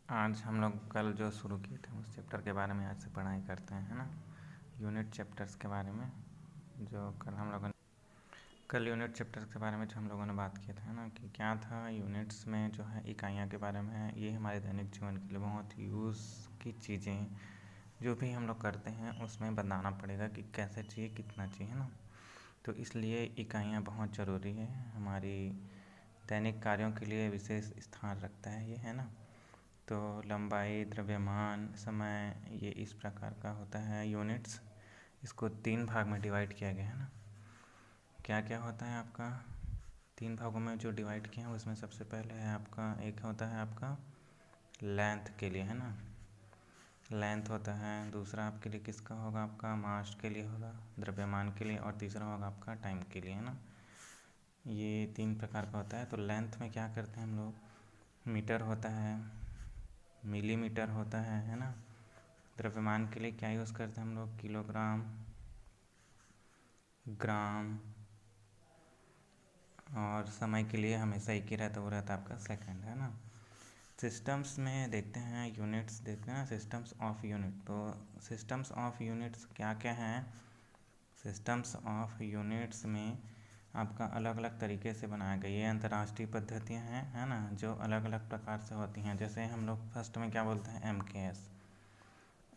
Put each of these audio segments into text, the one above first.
आज हम लोग कल जो शुरू किए थे उस चैप्टर के बारे में आज से पढ़ाई करते हैं, है ना। यूनिट चैप्टर्स के बारे में जो कल यूनिट चैप्टर्स के बारे में जो हम लोगों ने बात किया था, है ना, कि क्या था यूनिट्स में जो है इकाइयाँ के बारे में है। ये हमारे दैनिक जीवन के लिए बहुत यूज़ की चीज़ें जो भी हम लोग करते हैं उसमें बताना पड़ेगा कि कैसे चाहिए, कितना चाहिए, है ना। तो इसलिए इकाइयाँ बहुत ज़रूरी है, हमारी दैनिक कार्यों के लिए विशेष स्थान रखता है ये, है ना। तो लंबाई, द्रव्यमान, समय, ये इस प्रकार का होता है यूनिट्स। इसको 3 भाग में डिवाइड किया गया है ना। क्या क्या होता है आपका 3 भागों में जो डिवाइड किया है उसमें सबसे पहले है आपका, एक होता है आपका लेंथ के लिए, है ना, लेंथ होता है। दूसरा आपके लिए किसका होगा, आपका मास के लिए होगा, द्रव्यमान के लिए। और तीसरा होगा आपका टाइम के लिए, है ना। ये 3 प्रकार का होता है। तो लेंथ में क्या करते हैं हम लोग, मीटर होता है, मिलीमीटर होता है ना। द्रव्यमान के लिए क्या यूज़ करते हैं हम लोग, किलोग्राम, ग्राम। और समय के लिए हमेशा एक ही रहता, वो रहता है आपका सेकंड, है ना। सिस्टम्स में देखते हैं, यूनिट्स देखते हैं, सिस्टम्स ऑफ यूनिट। तो सिस्टम्स ऑफ यूनिट्स क्या क्या हैं। सिस्टम्स ऑफ यूनिट्स में आपका अलग अलग तरीके से बनाया गया, ये अंतर्राष्ट्रीय पद्धतियाँ हैं, है ना, जो अलग अलग प्रकार से होती हैं। जैसे हम लोग फर्स्ट में क्या बोलते हैं, MKS।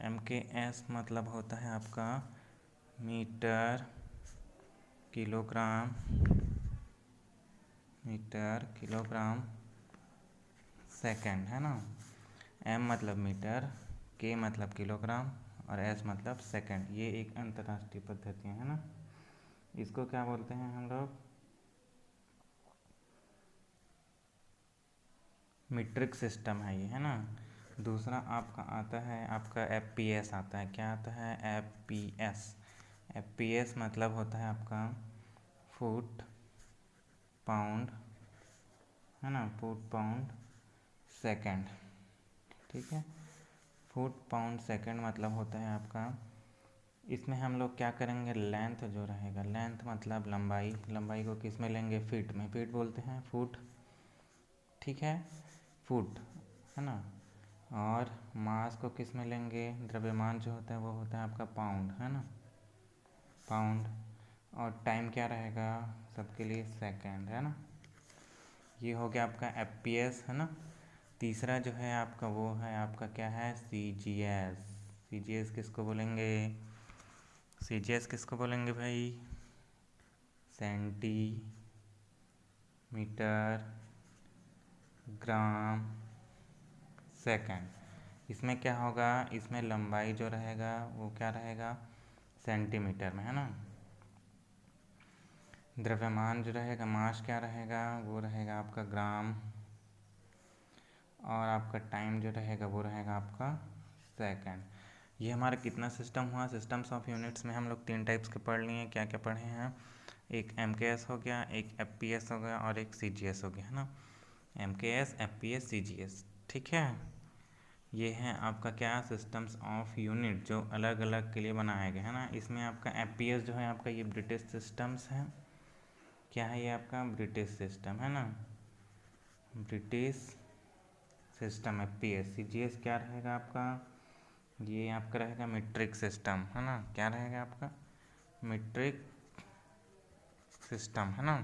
MKS मतलब होता है आपका metre kilogram, metre kilogram second, है ना। M मतलब मीटर, K मतलब किलोग्राम और S मतलब सेकंड। ये एक अंतर्राष्ट्रीय पद्धतियाँ, है ना। इसको क्या बोलते हैं हम लोग, मीट्रिक सिस्टम है ये, है ना। दूसरा आपका आता है आपका FPS आता है। क्या आता है, FPS। FPS मतलब होता है आपका फुट पाउंड, है ना, फुट पाउंड सेकंड, ठीक है। फुट पाउंड सेकंड मतलब होता है आपका, इसमें हम लोग क्या करेंगे, लेंथ जो रहेगा, लेंथ मतलब लंबाई, लंबाई को किस में लेंगे, फीट में, फीट बोलते हैं फुट, ठीक है, फुट, है ना। और मास को किस में लेंगे, द्रव्यमान जो होता है वो होता है आपका पाउंड, है ना, पाउंड। और टाइम क्या रहेगा सबके लिए, सेकंड, है ना। ये हो गया आपका FPS, है ना। तीसरा जो है आपका वो है आपका क्या है, CGS। CGS किसको बोलेंगे, CGS किसको बोलेंगे भाई, सेंटीमीटर ग्राम सेकंड। इसमें क्या होगा, इसमें लंबाई जो रहेगा वो क्या रहेगा, सेंटीमीटर में, है ना। द्रव्यमान जो रहेगा, मास क्या रहेगा, वो रहेगा आपका ग्राम। और आपका टाइम जो रहेगा वो रहेगा आपका सेकंड। ये हमारा कितना सिस्टम हुआ, सिस्टम्स ऑफ यूनिट्स में हम लोग 3 टाइप्स के पढ़ लिए। क्या क्या पढ़े हैं, एक MKS हो गया, एक FPS हो गया और एक CGS हो गया, है ना। MKS, FPS, CGS, ठीक है। ये है आपका क्या, सिस्टम्स ऑफ यूनिट जो अलग अलग के लिए बनाए गए, है ना। इसमें आपका FPS जो है आपका ये ब्रिटिश सिस्टम्स है। क्या है ये आपका, ब्रिटिश सिस्टम, है ना, ब्रिटिश सिस्टम FPS। CGS क्या रहेगा आपका, ये आपका रहेगा मीट्रिक सिस्टम, है ना। क्या रहेगा आपका, मीट्रिक सिस्टम, है ना।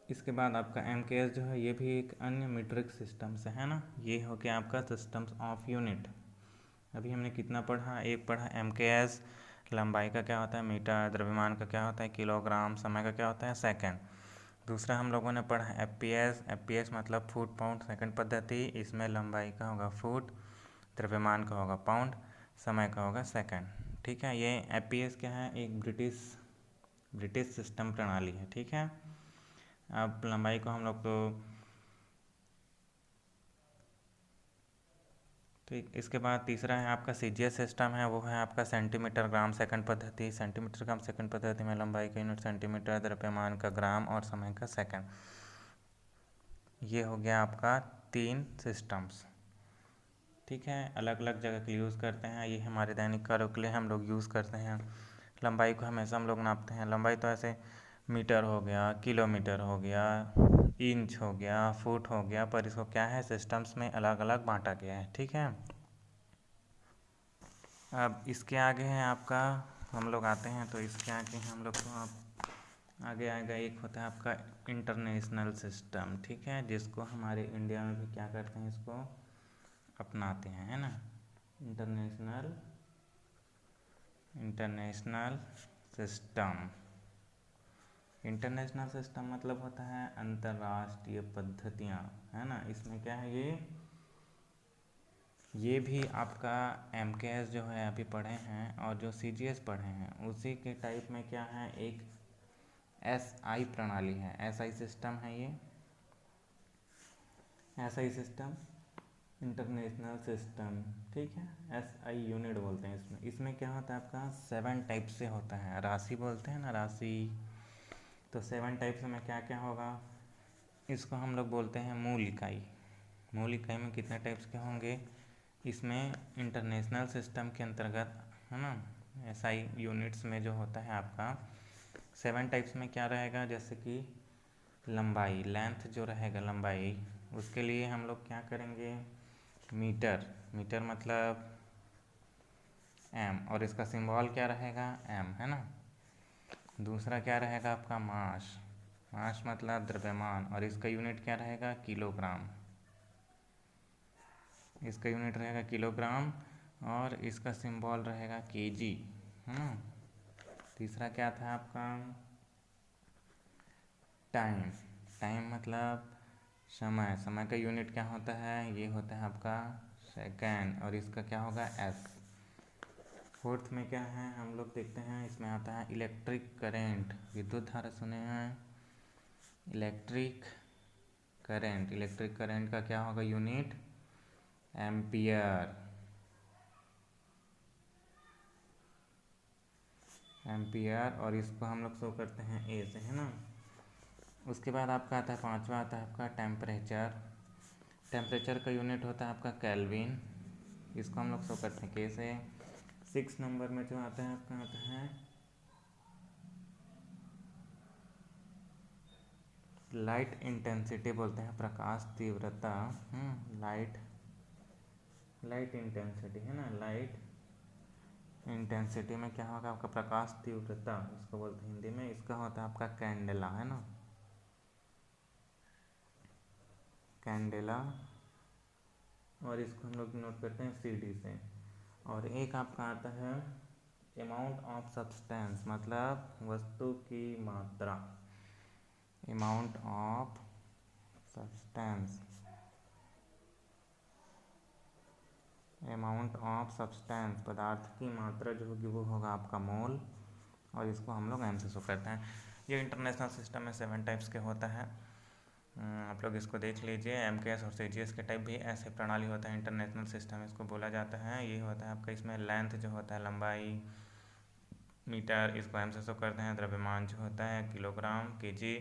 इसके बाद आपका MKS जो है ये भी एक अन्य मीट्रिक सिस्टम से, है ना। ये हो गया आपका सिस्टम्स ऑफ यूनिट। अभी हमने कितना पढ़ा, एक पढ़ा MKS, लंबाई का क्या होता है मीटर, द्रव्यमान का क्या होता है किलोग्राम, समय का क्या होता है सेकंड। दूसरा हम लोगों ने पढ़ा FPS मतलब फुट पाउंड सेकंड पद्धति। इसमें लंबाई का होगा फुट, द्रव्यमान का होगा पाउंड, समय का होगा सेकंड, ठीक है। ये FPS क्या है, एक ब्रिटिश सिस्टम प्रणाली है, ठीक है। अब लंबाई को हम लोग ठीक। इसके बाद तीसरा है आपका CGS सिस्टम है, वो है आपका सेंटीमीटर ग्राम सेकंड पद्धति। सेंटीमीटर ग्राम सेकंड पद्धति में लंबाई का यूनिट सेंटीमीटर, द्रव्यमान का ग्राम और समय का सेकंड। ये हो गया आपका 3 सिस्टम्स, ठीक है। अलग अलग जगह के यूज़ करते हैं, ये हमारे दैनिक कार्यों के लिए हम लोग यूज़ करते हैं। लंबाई को हमेशा हम लोग नापते हैं, लंबाई तो ऐसे मीटर हो गया, किलोमीटर हो गया, इंच हो गया, फुट हो गया, पर इसको क्या है सिस्टम्स में अलग अलग बांटा गया है। ठीक है, अब इसके आगे है आपका, हम लोग आते हैं तो इसके आगे हम लोग को आप आगे आएगा एक होता है आपका इंटरनेशनल सिस्टम। ठीक है, जिसको हमारे इंडिया में भी क्या करते हैं, इसको अपनाते हैं, है ना। इंटरनेशनल सिस्टम, इंटरनेशनल सिस्टम मतलब होता है अंतर्राष्ट्रीय पद्धतियाँ, है ना। इसमें क्या है, ये भी आपका MKS जो है अभी पढ़े हैं और जो CGS पढ़े हैं उसी के टाइप में क्या है, एक SI प्रणाली है, SI सिस्टम है ये, SI सिस्टम, इंटरनेशनल सिस्टम। ठीक है, SI यूनिट बोलते हैं इसमें। इसमें क्या होता है आपका 7 टाइप से होता है, राशि बोलते हैं ना, राशि। तो 7 टाइप्स में क्या क्या होगा, इसको हम लोग बोलते हैं मूल इकाई। मूल इकाई में कितने टाइप्स के होंगे, इसमें इंटरनेशनल सिस्टम के अंतर्गत, है ना, SI यूनिट्स में जो होता है आपका 7 टाइप्स में क्या रहेगा, जैसे कि लंबाई, लेंथ जो रहेगा लंबाई, उसके लिए हम लोग क्या करेंगे, मीटर, मीटर मतलब M, और इसका सिंबल क्या रहेगा M, है ना। दूसरा क्या रहेगा आपका मास, मास मतलब द्रव्यमान, और इसका यूनिट क्या रहेगा किलोग्राम, इसका यूनिट रहेगा किलोग्राम, और इसका सिंबल रहेगा kg, है ना। तीसरा क्या था आपका टाइम, टाइम मतलब समय, समय का यूनिट क्या होता है, ये होता है आपका सेकेंड, और इसका क्या होगा S। फोर्थ में क्या है हम लोग देखते हैं, इसमें आता है इलेक्ट्रिक करेंट, विद्युत धारा सुने हैं, इलेक्ट्रिक करेंट, इलेक्ट्रिक करेंट का क्या होगा यूनिट एम्पियर, एम्पियर, और इसको हम लोग शो करते हैं A से, है ना। उसके बाद आपका आता है पांचवा, आता है आपका टेम्परेचर, टेम्परेचर का यूनिट होता है आपका केल्विन, इसको हम लोग शो करते हैं K से। 6 नंबर में जो आता है आपका आता है लाइट इंटेंसिटी, बोलते हैं प्रकाश तीव्रता, लाइट इंटेंसिटी, है ना। लाइट इंटेंसिटी में क्या होगा आपका प्रकाश तीव्रता, इसको बोलते हैं हिंदी में, इसका होता है आपका कैंडेला, है ना, कैंडेला, और इसको हम लोग नोट करते हैं CD से। और एक आपका आता है अमाउंट ऑफ सब्सटेंस, मतलब वस्तु की मात्रा, amount of substance, amount of substance, पदार्थ की मात्रा जो होगी वो होगा आपका मोल, और इसको हम लोग M से शो करते हैं। ये इंटरनेशनल सिस्टम में 7 टाइप्स के होता है, आप लोग इसको देख लीजिए। MKS और CGS के टाइप भी ऐसे प्रणाली होता है, इंटरनेशनल सिस्टम इसको बोला जाता है। ये होता है आपका, इसमें लेंथ जो होता है लंबाई, मीटर, इसको M से शो करते हैं। द्रव्यमान जो होता है किलोग्राम, kg।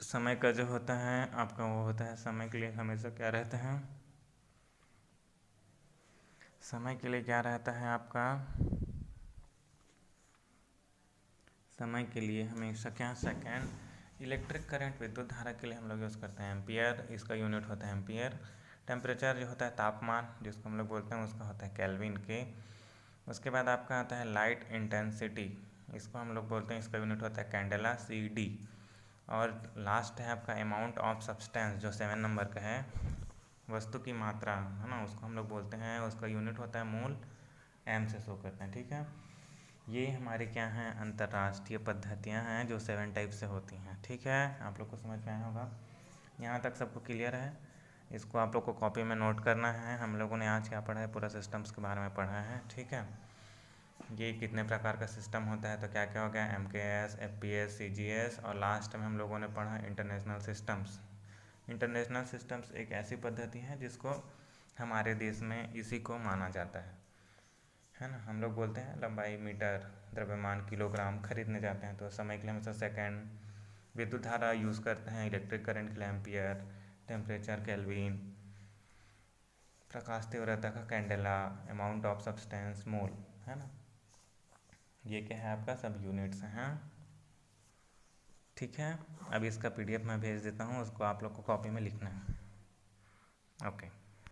समय का जो होता है आपका वो होता है, समय के लिए हमेशा क्या रहता है, समय के लिए क्या रहता है आपका, समय के लिए हमेशा क्या सेकेंड। इलेक्ट्रिक करंट, विद्युत धारा के लिए हम लोग यूज़ करते हैं एम्पियर, इसका यूनिट होता है एम्पियर। टेम्परेचर जो होता है तापमान, जिसको हम लोग बोलते हैं, उसका होता है केल्विन के। उसके बाद आपका आता है लाइट इंटेंसिटी, इसको हम लोग बोलते हैं, इसका यूनिट होता है कैंडेला, CD। और लास्ट है आपका अमाउंट ऑफ सब्सटेंस, जो 7 नंबर का है, वस्तु की मात्रा, है ना, उसको हम लोग बोलते हैं, उसका यूनिट होता है मोल, M से शो करते हैं। ठीक है, ये हमारे क्या हैं अंतर्राष्ट्रीय पद्धतियाँ हैं जो 7 टाइप से होती हैं। ठीक है, आप लोग को समझ में आया होगा, यहाँ तक सबको क्लियर है। इसको आप लोग को कॉपी में नोट करना है। हम लोगों ने आज क्या पढ़ा है, पूरा सिस्टम्स के बारे में पढ़ा है। ठीक है, ये कितने प्रकार का सिस्टम होता है, तो क्या क्या हो गया, MKS, FPS, CGS, और लास्ट में हम लोगों ने पढ़ा इंटरनेशनल सिस्टम्स। इंटरनेशनल सिस्टम्स एक ऐसी पद्धति है जिसको हमारे देश में इसी को माना जाता है ना। हम लोग बोलते हैं लंबाई मीटर, द्रव्यमान किलोग्राम, खरीदने जाते हैं तो समय के लिए हमेशा सेकेंड, विद्युत धारा यूज़ करते हैं, इलेक्ट्रिक करंट के लिए एम्पियर, टेम्परेचर केल्विन, प्रकाश तीव्रता का कैंडेला, अमाउंट ऑफ सब्सटेंस मोल, है ना। ये क्या है आपका सब यूनिट्स हैं। ठीक है, अभी इसका PDF मैं भेज देता हूँ, उसको आप लोग को कॉपी में लिखना है। ओके।